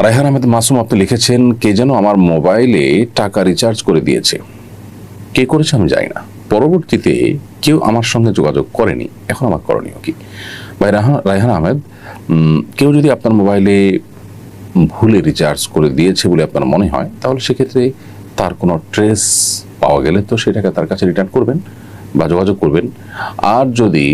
রায়হান আহমেদ মাসুম আপনি লিখেছেন, কে যেন আমার মোবাইলে টাকা রিচার্জ করে দিয়েছে। কে করেছে আমি জানি না। পরবর্তীতে কেউ আমার সঙ্গে যোগাযোগ করেনি। এখন আমার করণীয় কি? ভাই রায়হান আহমেদ, কেউ যদি আপনার মোবাইলে ভুলে রিচার্জ করে দিয়েছে বলে আপনার মনে হয়, তাহলে সেক্ষেত্রে তার কোনো ট্রেস পাওয়া গেলে তো সেটাকে তার কাছে রিটার্ন করবেন বা যোগাযোগ করবেন। আর যদি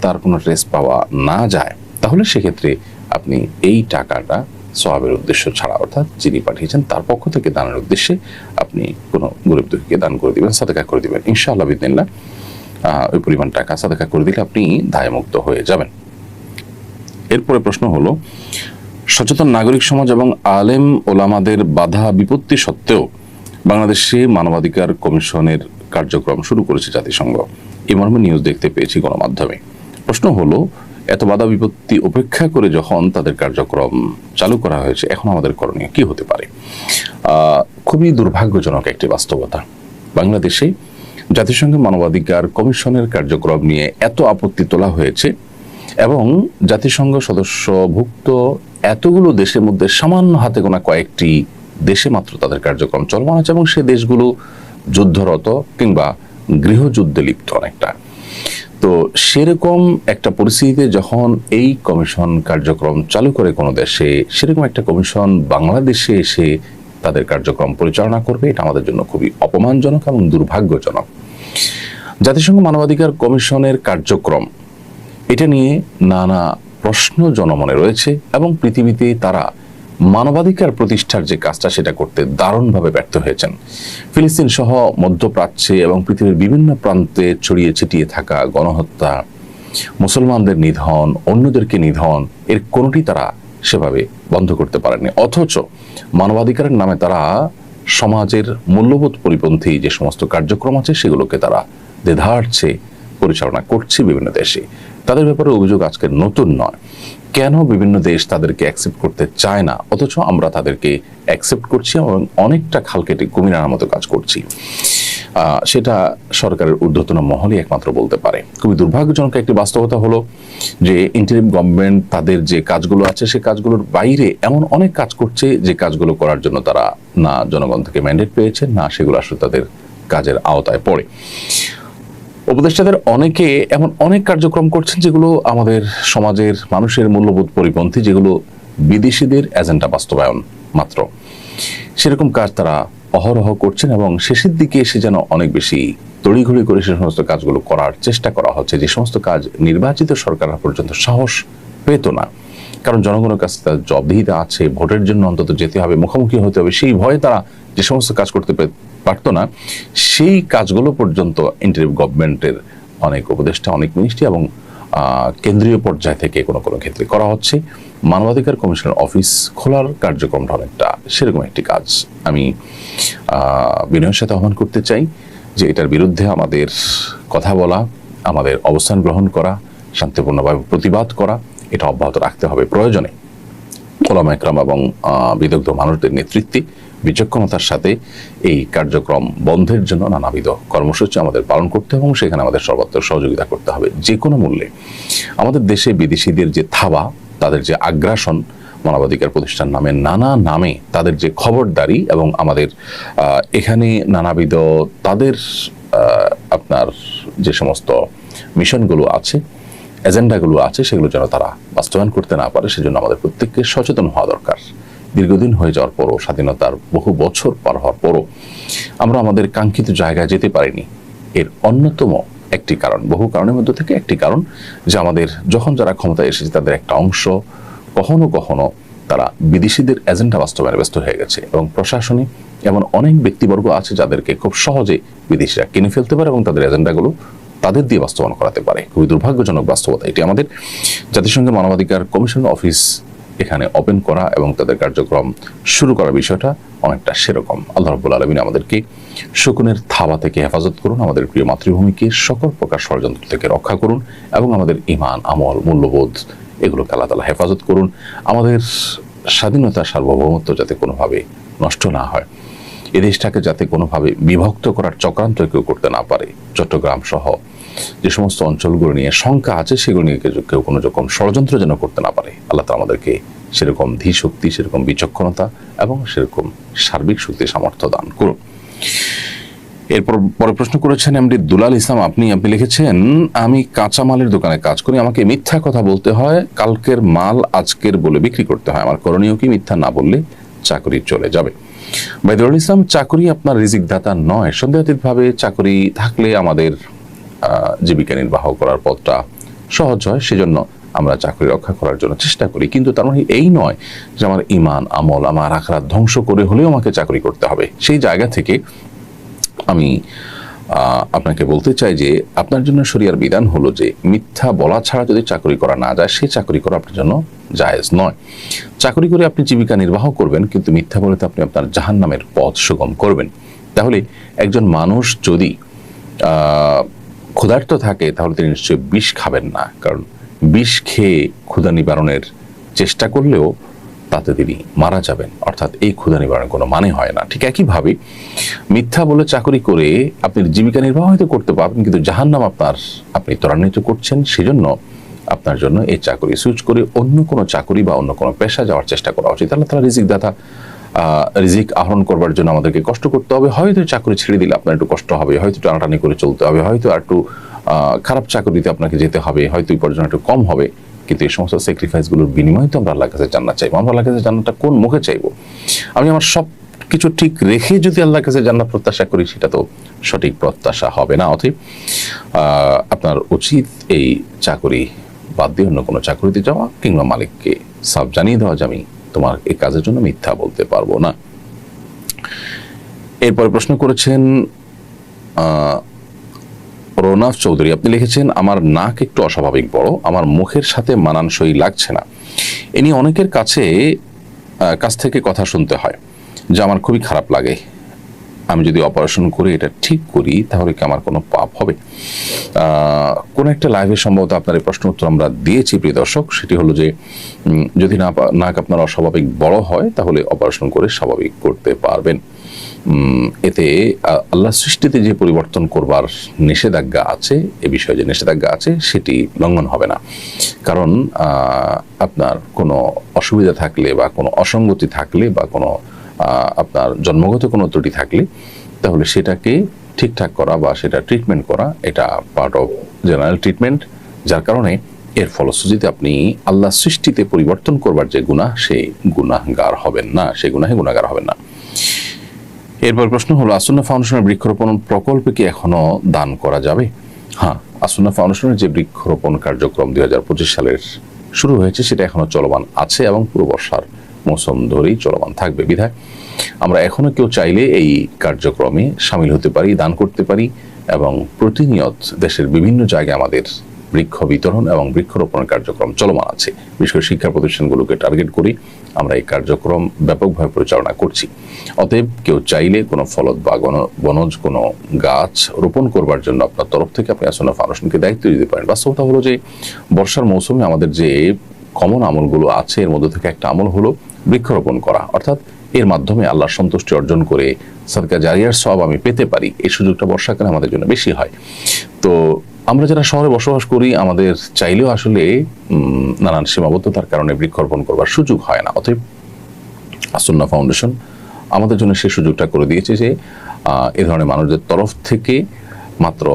তার কোনো ট্রেস পাওয়া না যায়, তাহলে সেক্ষেত্রে আপনি এই টাকাটা সওয়াবের উদ্দেশ্য ছাড়া, অর্থাৎ যিনি পাঠিয়েছেন তার পক্ষ থেকে দানের উদ্দেশ্যে আপনি কোনো গরিব দুঃখীকে দান করে দিবেন, সাদাকা করে দিবেন। ইনশাআল্লাহ বিদিনিল্লাহ ওই পরিমাণ টাকা সাদাকা করে দিলে আপনি দায়মুক্ত হয়ে যাবেন। এরপরে প্রশ্ন হলো, সচেতন নাগরিক সমাজ এবং আলেম ওলামাদের বাধা বিপত্তি সত্ত্বেও বাংলাদেশে মানবাধিকার কমিশনের কার্যক্রম শুরু করেছে জাতিসংঘ। এই মর্মে নিউজ দেখতে পেয়েছি গণমাধ্যমে। প্রশ্ন হলো, এত বাধা বিপত্তি উপেক্ষা করে যখন তাদের কার্যক্রম চালু করা হয়েছে, এখন আমাদের করণীয় কি হতে পারে? খুবই দুর্ভাগ্যজনক একটি বাস্তবতা। বাংলাদেশে জাতিসংঘের মানবাধিকার কমিশনের কার্যক্রম নিয়ে এত আপত্তি তোলা হয়েছে এবং জাতিসংঘ সদস্যভুক্ত এতগুলো দেশের মধ্যে সামান্য হাতে গোনা কয়েকটি দেশে মাত্র তাদের কার্যক্রম চলমান আছে এবং সে দেশগুলো যুদ্ধরত কিংবা গৃহযুদ্ধে লিপ্ত অনেকটা। তো সেরকম একটা পরিস্থিতিতে যখন এই কমিশন কার্যক্রম চালু করে কোনো দেশে, সেরকম একটা কমিশন বাংলাদেশে এসে তাদের কার্যক্রম পরিচালনা করবে, এটা আমাদের জন্য খুবই অপমানজনক এবং দুর্ভাগ্যজনক। জাতিসংঘ মানবাধিকার কমিশনের কার্যক্রম, এটা নিয়ে নানা প্রশ্ন জনমনে রয়েছে এবং পৃথিবীতে তারা মানবাধিকার প্রতিষ্ঠার যে কাজটা সেটা করতে দারুণভাবে ব্যর্থ হয়েছেন। ফিলিস্তিন সহ মধ্যপ্রাচ্যে এবং পৃথিবীর বিভিন্ন প্রান্তে ছড়িয়ে ছিটিয়ে থাকা গণহত্যা, মুসলমানদের নিধন, অন্যদেরকে নিধন, এর কোনোটি তারা সেভাবে বন্ধ করতে পারেনি। অথচ মানবাধিকারের নামে তারা সমাজের মূল্যবোধ পরিপন্থী যে সমস্ত কার্যক্রম আছে সেগুলোকে তারা দ্বিধার্থে পরিচালনা করছে বিভিন্ন দেশে। তাদের ব্যাপারে অভিযোগ আজকে নতুন নয়। কেন বিভিন্ন দেশ তাদেরকে অ্যাকসেপ্ট করতে চায় না, অথচ আমরা তাদেরকে অ্যাকসেপ্ট করছি এবং অনেকটা খাল কেটে কুমির আনার মতো কাজ করছি, সেটা সরকারের ঊর্ধ্বতন মহলই একমাত্র বলতে পারে। খুবই দুর্ভাগ্যজনক একটি বাস্তবতা হলো যে ইন্টারিম গভর্নমেন্ট তাদের যে কাজগুলো আছে সে কাজগুলোর বাইরে এমন অনেক কাজ করছে যে কাজগুলো করার জন্য তারা না জনগণ থেকে ম্যান্ডেট পেয়েছে, না সেগুলো আসলে তাদের কাজের আওতায় পড়ে। উপদেষ্টাদের অনেকে এমন অনেক কার্যক্রম করছেন যেগুলো আমাদের সমাজের মানুষের মূল্যবোধ পরিপন্থী, যেগুলো বিদেশিদের এজেন্ডা বাস্তবায়ন মাত্র। সেরকম কাজ তারা অহরহ করছেন এবং শেষের দিকে এসে যেন অনেক বেশি তড়িঘড়ি করে সে সমস্ত কাজগুলো করার চেষ্টা করা হচ্ছে, যে সমস্ত কাজ নির্বাচিত সরকার পর্যন্ত সাহস পেত না। কারণ জনগণের কাছে তার জবাবদিহিতা আছে, ভোটের জন্য অন্তত যেতে হবে, মুখোমুখি হতে হবে, সেই ভয়ে তারা যে সমস্ত কাজ করতে পারতো না, সেই কাজগুলো পর্যন্ত ইন্টারিম গভর্নমেন্টের অনেক উপদেষ্টা, অনেক মিনিস্ট্রি এবং কেন্দ্রীয় পর্যায় থেকে কোনো কোনো ক্ষেত্রে করা হচ্ছে। মানবাধিকার কমিশনের অফিস খোলার কার্যক্রমটা অনেকটা সেরকম একটি কাজ। আমি বিনয়ের সাথে আহ্বান করতে চাই যে এটার বিরুদ্ধে আমাদের কথা বলা, আমাদের অবস্থান গ্রহণ করা, শান্তিপূর্ণভাবে প্রতিবাদ করা, এটা অব্যাহত রাখতে হবে। প্রয়োজনে ওলামা একরাম এবং বিদগ্ধ মানুষদের নেতৃত্বে বিচক্ষণতার সাথে এই কার্যক্রম বন্ধের জন্য নানাবিধ কর্মসূচি আমাদের পালন করতে হবে এবং সেখানে আমাদের সর্বত্র সহযোগিতা করতে হবে যে কোনো মূল্যে। আমাদের দেশে বিদেশিদের যে থাবা, তাদের যে আগ্রাসন, মানবাধিকার প্রতিষ্ঠান নামে নানা নামে তাদের যে খবরদারি এবং আমাদের এখানে নানাবিধ তাদের আপনার যে সমস্ত মিশনগুলো আছে, এজেন্ডাগুলো আছে, সেগুলো যেন তারা বাস্তবায়ন করতে না পারে, সেজন্য আমাদের প্রত্যেককে সচেতন হওয়া দরকার। দীর্ঘদিন হয়ে যাওয়ার পরও, স্বাধীনতার বহু বছর পার হওয়ার পরও আমরা আমাদের কাঙ্ক্ষিত জায়গায় যেতে পারিনি। এর অন্যতম একটি কারণ, বহু কারণের মধ্যে থেকে একটি কারণ, যে আমাদের যখন যারা ক্ষমতায় এসেছে তাদের একটা অংশ কখনো কখনো তারা বিদেশিদের এজেন্ডা বাস্তবায়নে ব্যস্ত হয়ে গেছে এবং প্রশাসনে এমন অনেক ব্যক্তিবর্গ আছে যাদেরকে খুব সহজে বিদেশিরা কিনে ফেলতে পারে এবং তাদের এজেন্ডাগুলো তাদের দিয়ে বাস্তবায়ন করাতে পারে। খুবই দুর্ভাগ্যজনক বাস্তবতা এটি। আমাদের জাতিসংঘের মানবাধিকার কমিশন অফিস এখানে ওপেন করা এবং তাদের কার্যক্রম শুরু করার বিষয়টা অনেকটা সেরকম। আল্লাহ রাব্বুল আলামিন আমাদেরকে শকুনের থাবা থেকে হেফাজত করুন, আমাদের প্রিয় মাতৃভূমিকে সকল প্রকার ষড়যন্ত্র থেকে রক্ষা করুন এবং আমাদের ঈমান, আমল, মূল্যবোধ এগুলোকে আল্লাহ তাআলা হেফাজত করুন। আমাদের স্বাধীনতা, সার্বভৌমত্ব যাতে কোনোভাবে নষ্ট না হয়, এ দেশটাকে যাতে কোনোভাবে বিভক্ত করার চক্রান্ত কেউ করতে না পারে। চট্টগ্রাম সহ যে সমস্ত অঞ্চলগুলো নিয়ে শঙ্কা আছে সেগুলো নিয়ে কেউ কোনো রকম ষড়যন্ত্র যেন করতে না পারে। আল্লাহ তাআলা আমাদেরকে সেরকম ধী শক্তি, সেরকম বিচক্ষণতা এবং সেরকম সার্বিক শক্তি সামর্থ্য দান করুন। এরপর পরে প্রশ্ন করেছেন এমডি দুলাল ইসলাম, আপনি লিখেছেন, আমি কাঁচামালের দোকানে কাজ করি, আমাকে মিথ্যা কথা বলতে হয়, কালকের মাল আজকের বলে বিক্রি করতে হয়, আমার করণীয় কি? মিথ্যা না বললে চাকরি চলে যাবে। ভাই দুলাল ইসলাম, চাকরি আপনার রিজিক দাতা নয়। সন্দেহাতীতভাবে চাকরি থাকলে আমাদের জীবিকা নির্বাহ করার পথটা সহজ হয়, সেজন্য আমরা চাকরি রক্ষা করার জন্য চেষ্টা করি। কিন্তু তার মানে এই নয় যে আমার ঈমান আমল, আমার আখিরাত ধ্বংস করে হলেও আমাকে চাকরি করতে হবে। সেই জায়গা থেকে আমি আপনাকে বলতে চাই যে আপনার জন্য শরিয়ার বিধান হলো যে মিথ্যা বলা ছাড়া যদি চাকরি করা না যায়, সেই চাকরি করা আপনার জন্য জায়েজ নয়। চাকরি করে আপনি জীবিকা নির্বাহ করবেন, কিন্তু মিথ্যা বলে তো আপনি আপনার জাহান্নামের পথ সুগম করবেন। তাহলে একজন মানুষ যদি ক্ষুধার্ত থাকে তাহলে তিনি নিশ্চয়ই বিষ খাবেন না, কারণ বিষ খেয়ে ক্ষুধা নিবারণের চেষ্টা করলেও তাতে তিনি মারা যাবেন, অর্থাৎ এই ক্ষুধা নিবারণের কোনো মানে হয় না। ঠিক একইভাবে মিথ্যা বলে চাকরি করে আপনি জীবিকা নির্বাহ হয়তো করতে পারবেন, কিন্তু জাহান্নাম আপনি ত্বরান্বিত করছেন। সেজন্য আপনার জন্য এই চাকরি সুইচ করে অন্য কোনো চাকরি বা অন্য কোনো পেশা যাওয়ার চেষ্টা করা উচিত। আল্লাহ তাআলা রিজিক দাতা, রিজিক আহরণ করবার জন্য আমাদেরকে কষ্ট করতে হবে। হয়তো চাকরি ছেড়ে দিলে আপনার একটু কষ্ট হবে, হয়তো টানাটানি করে চলতে হবে, হয়তো আর একটু খারাপ চাকরিতে আপনাকে যেতে হবে, হয়তো উপার্জন একটু কম হবে, কিন্তু এই সমস্ত স্যাক্রিফাইসগুলোর বিনিময়ে তো আমরা আল্লাহর কাছে জান্নাত চাইবো। আমরা আল্লাহর কাছে জান্নাতটা কোন মুখে চাইবো? আমি আমার সব কিছু ঠিক রেখে যদি আল্লাহর কাছে জান্নাত প্রত্যাশা করি, সেটা তো সঠিক প্রত্যাশা হবে না। অতএব আপনার উচিত এই চাকরি বাদ দিয়ে অন্য কোনো চাকরিতে যাওয়া, কিংবা মালিককে সাফ জানিয়ে দেওয়া যে আমি তোমার এই কাজের জন্য মিথ্যা বলতে পারবো না। এরপরে প্রশ্ন করেছেন রৌনাফ চৌধুরী, আপনি লিখেছেন, আমার নাক একটু অস্বাভাবিক বড়, আমার মুখের সাথে মানানসই লাগছে না। এ নিয়ে অনেকের কাছ থেকে কথা শুনতে হয়, যা আমার খুবই খারাপ লাগে। আমি যদি অপারেশন করে এটা ঠিক করি তাহলে কি আমার কোনো পাপ হবে? কোন একটা লাইভে সম্ভবত আপনার এই প্রশ্ন উত্তর আমরা দিয়েছি প্রিয় দর্শক। সেটি হলো যে যদি নাক আপনার অস্বাভাবিক বড় হয় তাহলে অপারেশন করে স্বাভাবিক করতে পারবেন। এতে আল্লাহ সৃষ্টিতে যে পরিবর্তন করবার নিষেধাজ্ঞা আছে, এ বিষয়ে যে নিষেধাজ্ঞা আছে সেটি লঙ্ঘন হবে না। কারণ আপনার কোনো অসুবিধা থাকলে বা কোনো অসঙ্গতি থাকলে বা কোনো আপনার জন্মগত কোনো ত্রুটি থাকলে, তাহলে সেটাকে ঠিকঠাক করা বা সেটা ট্রিটমেন্ট করা, এটা পার্ট অফ জেনারেল ট্রিটমেন্ট। যার কারণে এর ফলশ্রুতিতে আপনি আল্লাহ সৃষ্টিতে পরিবর্তন করবার যে গুনাহ, সেই গুনাহগার হবেন না, সেই গুনাহে গুনাহগার হবেন না। এরপর প্রশ্ন হলো, আসুন্নাহ ফাউন্ডেশনের বৃক্ষরোপণ প্রকল্পে কি এখনো দান করা যাবে? হ্যাঁ, আসুন্নাহ ফাউন্ডেশনের যে বৃক্ষরোপণ কার্যক্রম 2025 সালের শুরু হয়েছে, সেটা এখনো চলমান আছে এবং পুরো বর্ষার মৌসুম ধরেই চলমান থাকবে। বিধায় আমরা এখনো কেউ চাইলে এই কার্যক্রমে সামিল হতে পারি, দান করতে পারি, এবং প্রতিনিয়ত দেশের বিভিন্ন জায়গায় আমাদের বৃক্ষ বিতরণ এবং বৃক্ষরোপণের কার্যক্রম চলমান আছে। বিশেষ করে শিক্ষা প্রতিষ্ঠানগুলোকে টার্গেট করি আমরা এই কার্যক্রম ব্যাপকভাবে পরিচালনা করছি। অতএব কেউ চাইলে কোনো ফলদ বা বনজ কোনো গাছ রোপণ করবার জন্য আপনার তরফ থেকে আপনি আসুন্নাহ ফাউন্ডেশনকে দায়িত্ব দিতে পারেন। বাস্তবতা হলো যে বর্ষার মৌসুমে আমাদের যে কমন আমলগুলো আছে, এর মধ্যে থেকে একটা আমল হলো বৃক্ষরোপণ করা, অর্থাৎ এর মাধ্যমে আল্লাহর সন্তুষ্টি অর্জন করে সাদকা জারিয়ার সওয়াব আমি পেতে পারি। এই সুযোগটা বর্ষাকালে আমাদের জন্য বেশি হয়। তো আমরা যারা শহরে বসবাস করি, আমাদের চাইলেও আসলে নানান সীমাবদ্ধতার কারণে বৃক্ষরোপণ করবার সুযোগ হয় না। অতএব আসুন্নাহ ফাউন্ডেশন আমাদের জন্য সেই সুযোগটা করে দিয়েছে যে এ ধরনের মানুষদের তরফ থেকে মাত্র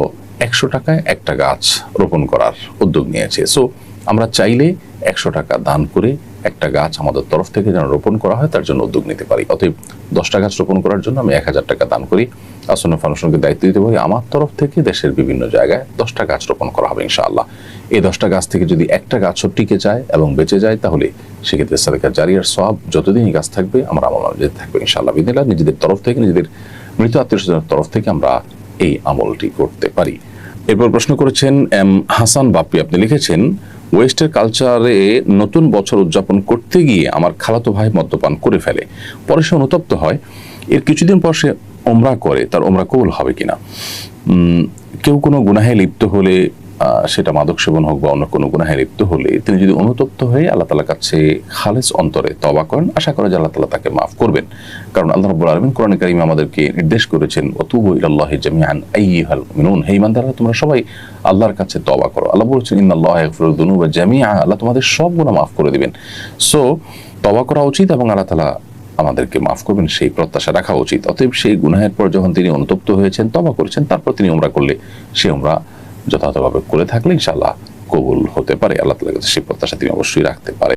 100 টাকায় একটা গাছ রোপণ করার উদ্যোগ নিয়েছে। সো আমরা চাইলে 100 টাকা দান করে একটা গাছ আমাদের তরফ থেকে যেন রোপণ করা হয়, তার জন্য উদ্যোগ নিতে পারি। অতএব 10টা গাছ রোপণ করার জন্য আমি 1000 টাকা দান করি, আসুন্নাহ ফাউন্ডেশনকে দায়িত্ব দিতে পারি। আমার তরফ থেকে দেশের বিভিন্ন জায়গায় 10টা গাছ রোপণ করা হবে ইনশাআল্লাহ। এই 10টা গাছ থেকে যদি একটা গাছও টিকে যায় এবং বেঁচে যায়, তাহলে সেক্ষেত্রে সাদকা জারিয়ার সওয়াব যতদিনই গাছ থাকবে আমার আমল যেতে থাকবে ইনশাআল্লাহ। বিদিনিল্লাহ নিজেদের তরফ থেকে, নিজেদের মৃত আত্মীয়স্বজনের তরফ থেকে আমরা এই আমলটি করতে পারি। এরপর প্রশ্ন করেছেন এম হাসান বাপ্পি, আপনি লিখেছেন, ওয়েস্টের কালচারে নতুন বছর উদযাপন করতে গিয়ে আমার খালাতো ভাই মদ্যপান করে ফেলে, পরে সে অনুতপ্ত হয়, এর কিছুদিন পর সে ওমরা করে, তার ওমরা কবুল হবে কিনা? কেউ কোনো গুনাহে লিপ্ত হলে সেটা মাদক সেবন হোক বা অন্য কোনো গুনাহে লিপ্ত হলে তিনি যদি অনুতপ্ত হয়ে আল্লাহ তাআলার কাছে খালেস অন্তরে তওবা করেন, আশা করে যে আল্লাহ তাআলা তাকে মাফ করবেন। কারণ আল্লাহ রাব্বুল আলামিন কোরআনে কারীমে আমাদেরকে নির্দেশ করেছেন, ওয়াতুবু ইলাল্লাহি জামিআন আইয়ুহাল মুমিনুন, হে ঈমানদাররা তোমরা সবাই আল্লাহর কাছে তওবা করো। আল্লাহ বলেছেন ইন্নাল্লাহা ইয়াগফিরুয যুনুবা জামিআ, আল্লাহ তোমাদের সব গুনাহ মাফ করে দিবেন। সো তওবা করা উচিত এবং আল্লাহ তাআলা আমাদেরকে মাফ করবেন সেই প্রত্যাশা রাখা উচিত। অতএব সেই গুনাহের পর যখন তিনি অনুতপ্ত হয়েছেন, তওবা করেছেন, তারপর তিনি উমরা করলে সে উমরা যথাযথভাবে করে থাকলে ইনশাআল্লাহ কবুল হতে পারে। আল্লাহ তাআলার কাছে সেই প্রত্যাশা তিনি অবশ্যই রাখতে পারে।